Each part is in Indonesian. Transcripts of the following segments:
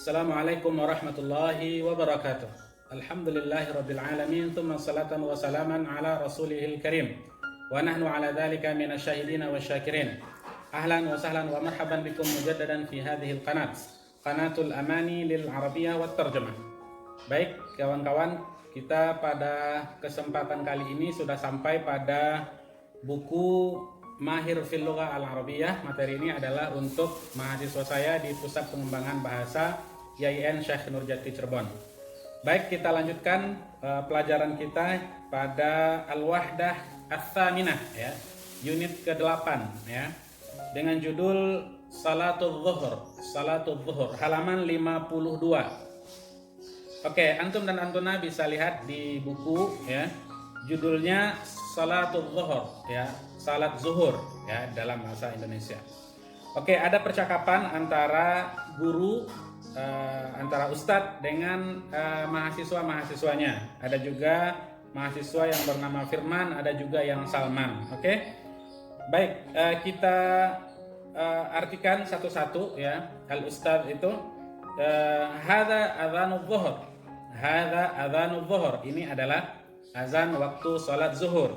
Assalamualaikum warahmatullahi wabarakatuh. Alhamdulillahi rabbil alamin, thumma salatan wa salaman ala rasulihil karim. Wa nahnu ala dhalika minasyahidina wa syakirin. Ahlan wa sahlan wa marhaban bikum mujaddadan fi hadhil qanat, Qanatul Amani lil Arabiyyah wat Tarjamah. Baik kawan-kawan, kita pada kesempatan kali ini sudah sampai pada buku Mahir fil Lughah Al-Arabiyyah. Materi ini adalah untuk mahasiswa saya di Pusat Pengembangan Bahasa YIN Syekh Nurjati Cirebon. Baik, kita lanjutkan pelajaran kita pada Al-Wahdah Ats-Tsaminah ya, unit ke-8 ya, dengan judul Salatul Zuhur, halaman 52. Oke, antum dan antuna bisa lihat di buku ya, judulnya Salatul Zuhur ya, salat zuhur ya dalam bahasa Indonesia. Oke, ada percakapan antara guru, antara ustadz dengan mahasiswa-mahasiswanya. Ada juga mahasiswa yang bernama Firman, ada juga yang Salman. Oke, baik, kita artikan satu-satu ya. Al ustadz itu hadza adzanul zuhur. Hadza adzanul zuhur. Ini adalah azan waktu salat zuhur.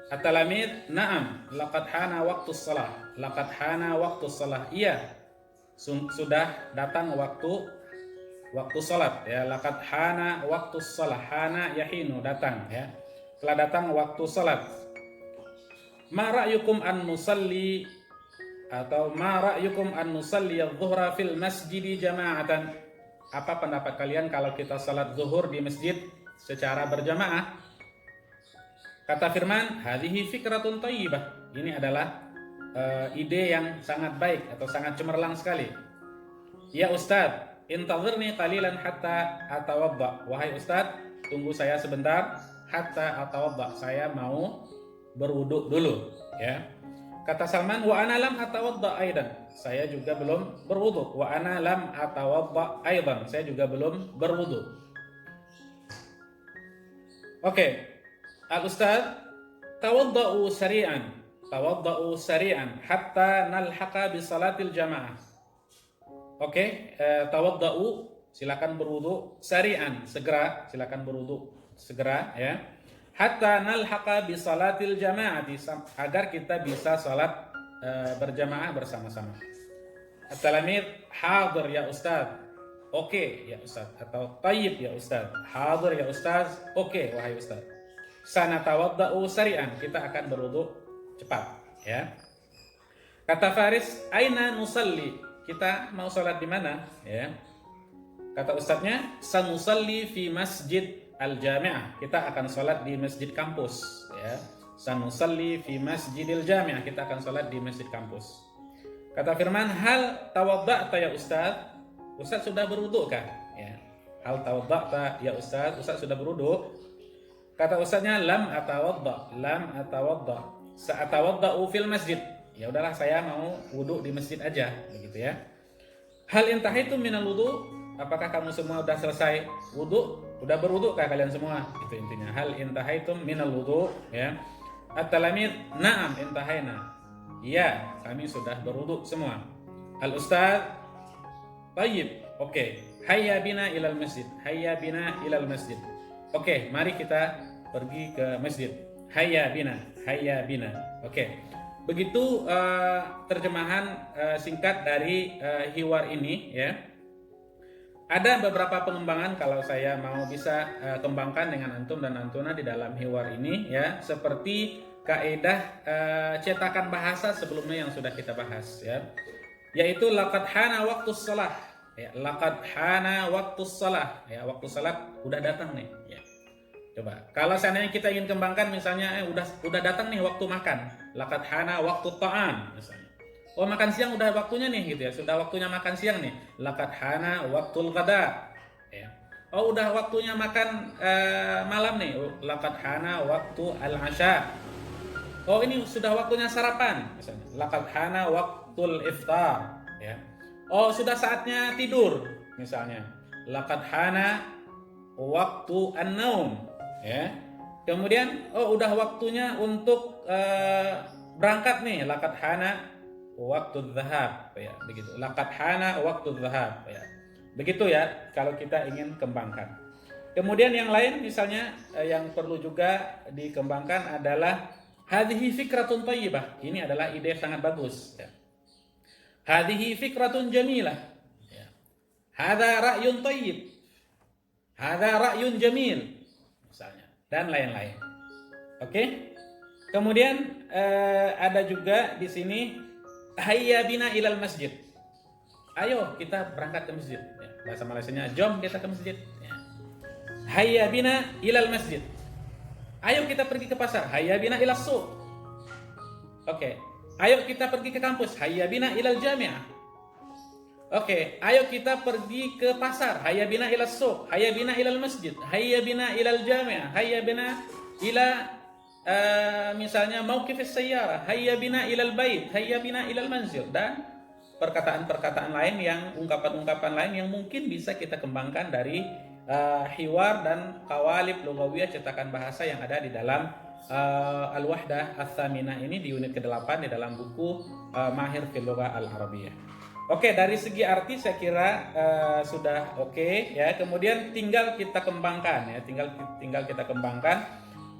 At-talamid, na'am, laqad hana waktu salah. Laqad hana waktu salah. Iya, sudah datang waktu salat ya. Laqad hana waktu salah. Hana yahinu, datang ya. Telah datang waktu salat. Ma ra'yukum an nusalli, atau ma ra'yukum an nusalli adh-dhuhra fil masjidi jama'atan. Apa pendapat kalian kalau kita salat zuhur di masjid secara berjamaah? Kata Firman, hadhihi fikratun thayyibah. Ini adalah ide yang sangat baik atau sangat cemerlang sekali. Ya Ustaz, intazirni qalilan hatta atawadda. Wahai Ustaz, tunggu saya sebentar hatta atawadda. Saya mau berwudu dulu, ya. Kata Salman, wa ana lam atawadda aidan. Saya juga belum berwudu. Wa ana lam atawadda aidan. Saya juga belum berwudu. Oke. Al-Ustaz, tawadda'u sari'an hatta nalhaqa bi salatil jamaah. Oke, tawadda'u, silakan berwudu, sari'an, segera, silakan berwudu segera ya. Hatta nalhaqa bi salatil jamaah, agar kita bisa salat berjamaah bersama-sama. At-talamid, hadir ya Ustaz. Oke ya Ustaz, atau tayyib ya Ustaz. Hadir ya Ustaz. Oke wahai Ustaz. Sanatawadda'u sari'an, kita akan berwudu cepat ya. Kata Faris, aina nusalli, kita mau sholat di mana ya. Kata ustadznya, sanusalli fi masjid al-jami'ah, kita akan sholat di masjid kampus ya. Sanusalli fi masjidil jami'ah, kita akan sholat di masjid kampus. Kata Firman, hal tawadda'ta ya ustadz, ustadz sudah berwudu kah ya. Hal tawadda'ta ya ustadz, ustadz sudah berwudu. Kata ustadznya, lam atawadda. Sa'atawadda'u fil masjid. Ya udahlah, saya mau wudu di masjid aja, begitu ya. Hal intahaitum minal wudu, apakah kamu semua udah selesai wudu? Udah berwudu kah kalian semua? Itu intinya. Hal intahaitum minal wudu ya. At-talamid, na'am intahaina. Iya, kami sudah berwudu semua. Al-ustadz, tayyib. Oke. Hayya bina ilal masjid. Hayya bina ilal masjid. Oke, mari kita pergi ke masjid. Hayya bina, hayya bina. Oke. Begitu terjemahan singkat dari hiwar ini ya. Ada beberapa pengembangan kalau saya mau bisa kembangkan dengan antum dan antuna di dalam hiwar ini ya, seperti kaidah cetakan bahasa sebelumnya yang sudah kita bahas ya. Yaitu laqad hana waktus shalah. Ya, laqad hana waktus shalah. Ya, waktu salat udah datang nih ya. Coba, kalau seandainya kita ingin kembangkan misalnya udah datang nih waktu makan. Laqad hana waktu ta'am misalnya. Oh, makan siang udah waktunya nih gitu ya. Sudah waktunya makan siang nih. Laqad hana waktul ghada. Ya. Oh, udah waktunya makan malam nih. Laqad hana waktu al-'asha. Oh, ini sudah waktunya sarapan misalnya. Laqad hana waktul iftar ya. Oh, sudah saatnya tidur misalnya. Laqad hana waktu an-naum ya. Kemudian udah waktunya untuk berangkat nih. Laqad hana waktu dzahab ya, begitu. Laqad hana waktu dzahab ya. Begitu ya kalau kita ingin kembangkan. Kemudian yang lain misalnya yang perlu juga dikembangkan adalah hadhihi fikratun thayyibah. Ini adalah ide sangat bagus ya. Hadhihi fikratun jamilah. Ya. Hadza ra'yun thayyib. Hadza ra'yun jamil misalnya dan lain-lain. Oke? Kemudian ada juga di sini hayya bina ilal masjid. Ayo kita berangkat ke masjid. Ya. Bahasa Malaysianya jom kita ke masjid. Ya. Hayya bina ilal masjid. Ayo kita pergi ke pasar. Hayya bina ilas suq. Oke. Ayo kita pergi ke kampus. Hayya bina ilal jami'ah. Oke. Ayo kita pergi ke pasar. Hayya bina ilas suq. Hayya bina ilal masjid. Hayya bina ilal jami'ah. Hayya bina ila misalnya mauqifis sayyarah. Hayya bina ilal bait. Hayya bina ilal manzil. Dan perkataan-perkataan lain yang ungkapan-ungkapan lain yang mungkin bisa kita kembangkan dari hiwar dan qawalib lughawiyah cetakan bahasa yang ada di dalam Al-Wahdah Ats-Tsaminah ini di unit ke-8 di dalam buku Mahir fil Lughah Al-Arabiyyah. Oke, dari segi arti saya kira sudah oke ya. Kemudian tinggal kita kembangkan ya, tinggal kita kembangkan.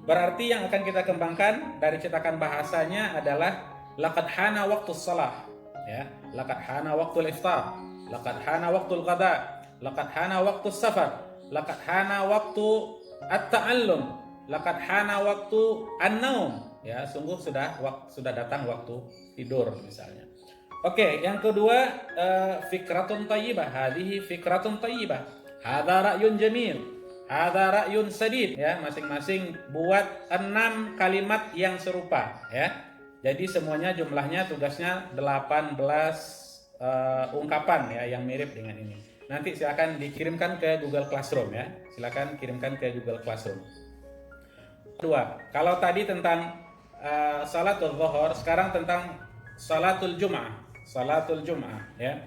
Berarti yang akan kita kembangkan dari cetakan bahasanya adalah laqad hana waqtus shalah ya, laqad hana waqtul iftar, laqad hana waqtul qada, laqad hana waqtus safar, laqad hana waqtu at-ta'allum, laqad hana waqtu an-naum ya, sungguh sudah datang waktu tidur misalnya. Oke, yang kedua fikratun thayyibah, hadhihi fikratun thayyibah, hadza ra'yun jamil, hadza ra'yun sadid ya, masing-masing buat 6 kalimat yang serupa ya. Jadi semuanya jumlahnya tugasnya 18 ungkapan ya yang mirip dengan ini. Nanti silakan dikirimkan ke Google Classroom ya. Silakan kirimkan ke Google Classroom. Kedua, kalau tadi tentang salatul zuhur, sekarang tentang salatul jum'ah. Salatul jum'ah ya.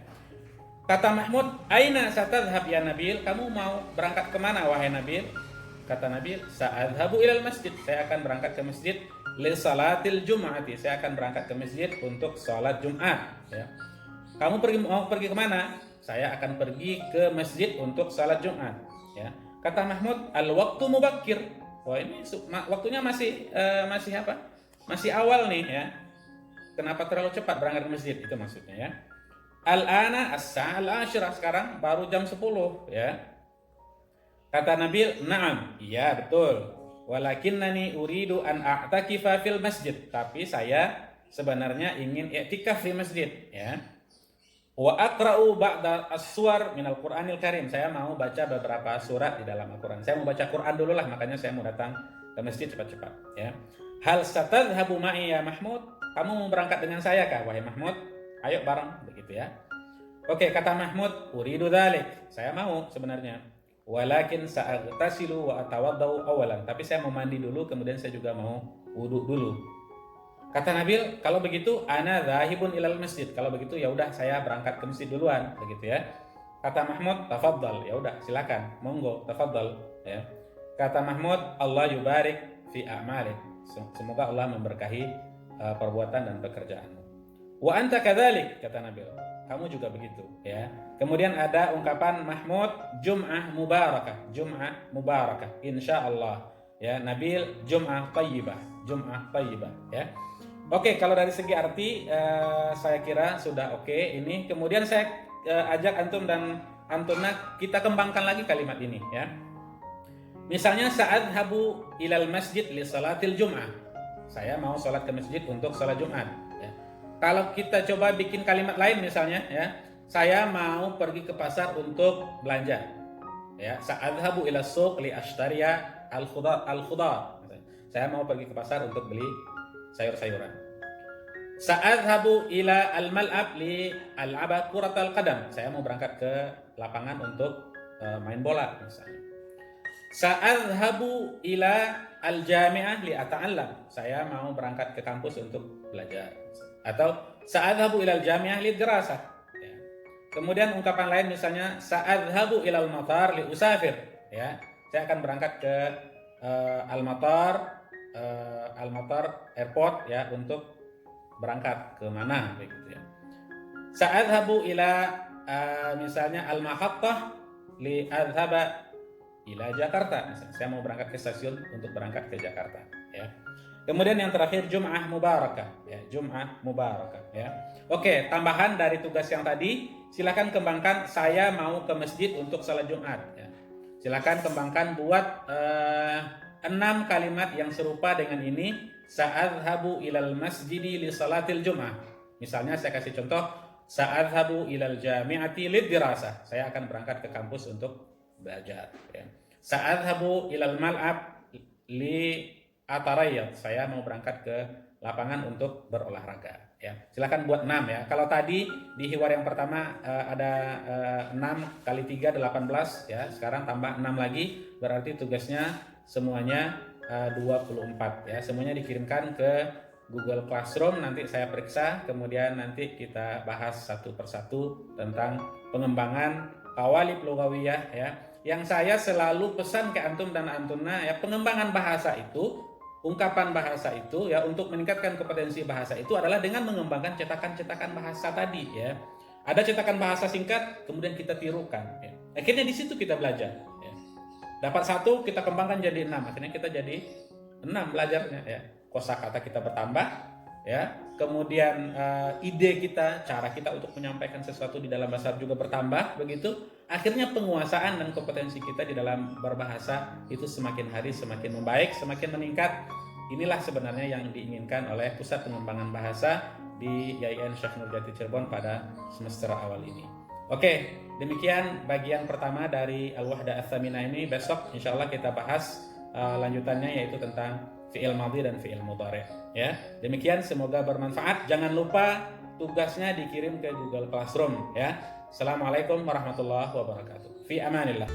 Kata Mahmud, "Aina satadhhab ya Nabil?" Kamu mau berangkat kemana wahai Nabil? Kata Nabil, "Sa'adhabu ilal masjid." Saya akan berangkat ke masjid li salatil jum'ati. Saya akan berangkat ke masjid untuk salat Jumat ya. Kamu mau pergi kemana? Saya akan pergi ke masjid untuk salat Jumat ya. Kata Mahmud, "Al-waqtu mubakkir." Wah, ini waktunya masih apa? Masih awal nih ya. Kenapa terlalu cepat berangkat ke masjid? Itu maksudnya ya. Al-ana as-sa'al ashirah, sekarang baru jam 10 ya. Kata Nabil, "Na'am." Iya, betul. "Walakinnani uridu an a'takifa fil masjid." Tapi saya sebenarnya ingin i'tikaf di masjid ya. Wa aqra'u ba'da as-suwar minal Qur'anil Karim. Saya mau baca beberapa surat di dalam Al-Qur'an. Saya mau baca Quran dulu lah, makanya saya mau datang ke masjid cepat-cepat ya. Hal satadhhabu ma'i ya Mahmud? Kamu mau berangkat dengan saya kah wahai Mahmud? Ayo bareng begitu ya. Oke, kata Mahmud, uridu dzalik. Saya mau sebenarnya. Walakin sa'aghtasilu wa atawaddau awalan. Tapi saya mau mandi dulu, kemudian saya juga mau wudu dulu. Kata Nabil, kalau begitu ana dzahibun ilal masjid. Kalau begitu ya udah saya berangkat ke masjid duluan, begitu ya. Kata Mahmud, tafaddal. Ya udah, silakan. Monggo, tafaddal ya. Kata Mahmud, Allah yubarik fi a'malik. Semoga Allah memberkahi perbuatan dan pekerjaanmu. Wa anta kadzalik, kata Nabil. Kamu juga begitu ya. Kemudian ada ungkapan Mahmud, Jum'ah mubarakah. Jum'ah mubarakah insyaallah ya. Nabil, Jum'ah thayyibah. Jum'ah thayyibah ya. Oke, kalau dari segi arti saya kira sudah oke ini. Kemudian saya ajak antum dan antuna kita kembangkan lagi kalimat ini ya. Misalnya sa'adhabu ilal masjid li salatil jum'ah. Saya mau sholat ke masjid untuk sholat Jumat ya. Kalau kita coba bikin kalimat lain misalnya ya, saya mau pergi ke pasar untuk belanja ya. Sa'adhabu ila suq li ashtariya al-khudar. Saya mau pergi ke pasar untuk beli sayur-sayuran. Sa'adhabu ila al-mal'ab li al'aba kuratal qadam. Saya mau berangkat ke lapangan untuk main bola misalnya. Sa'adhabu ila al-jami'ah li ata'allam. Saya mau berangkat ke kampus untuk belajar. Atau sa'adhabu ila al-jami'ah li dirasah ya. Kemudian ungkapan lain misalnya sa'adhabu ila al-matar li usafir ya. Saya akan berangkat ke al-matar airport ya untuk berangkat ke mana begitu ya. Sa'adhabu ila misalnya al-mahattah li adhaba ila Jakarta. Misalnya, saya mau berangkat ke stasiun untuk berangkat ke Jakarta, ya. Kemudian yang terakhir Jum'ah Mubarakah, ya, Jum'ah Mubarakah, ya. Oke, tambahan dari tugas yang tadi, silakan kembangkan saya mau ke masjid untuk salat Jumat, ya. Silakan kembangkan buat 6 kalimat yang serupa dengan ini. Sa'adhabu ilal masjidi li salatil Jum'ah. Misalnya saya kasih contoh, sa'adhabu ilal jami'ati lid dirasah. Saya akan berangkat ke kampus untuk belajar, ya. Sa'adhabu ilal mal'ab li atarayyad. Saya mau berangkat ke lapangan untuk berolahraga, ya. Silakan buat 6, ya. Kalau tadi di hiwar yang pertama ada 6 kali 3 18, ya. Sekarang tambah 6 lagi, berarti tugasnya semuanya 24, ya. Semuanya dikirimkan ke Google Classroom, nanti saya periksa, kemudian nanti kita bahas satu persatu tentang pengembangan qawalib lughawiyah, ya. Yang saya selalu pesan ke antum dan antuna, ya, pengembangan bahasa itu, ungkapan bahasa itu, ya, untuk meningkatkan kompetensi bahasa itu adalah dengan mengembangkan cetakan-cetakan bahasa tadi, ya. Ada cetakan bahasa singkat, kemudian kita tirukan, ya. Akhirnya di situ kita belajar, ya. Dapat 1, kita kembangkan jadi 6, akhirnya kita jadi 6 belajarnya, ya. Kosakata kita bertambah, ya. Kemudian ide kita, cara kita untuk menyampaikan sesuatu di dalam bahasa juga bertambah, begitu. Akhirnya penguasaan dan kompetensi kita di dalam berbahasa itu semakin hari semakin membaik, semakin meningkat. Inilah sebenarnya yang diinginkan oleh Pusat Pengembangan Bahasa di YIN Syekh Nurjati Cirebon pada semester awal ini. Oke, demikian bagian pertama dari Al-Wahdah Ats-Tsaminah ini. Besok insya Allah kita bahas lanjutannya, yaitu tentang fi'il madhi dan fi'il mudhari', ya. Demikian, semoga bermanfaat. Jangan lupa tugasnya dikirim ke Google Classroom, ya. Assalamualaikum warahmatullahi wabarakatuh. Fi amanillah.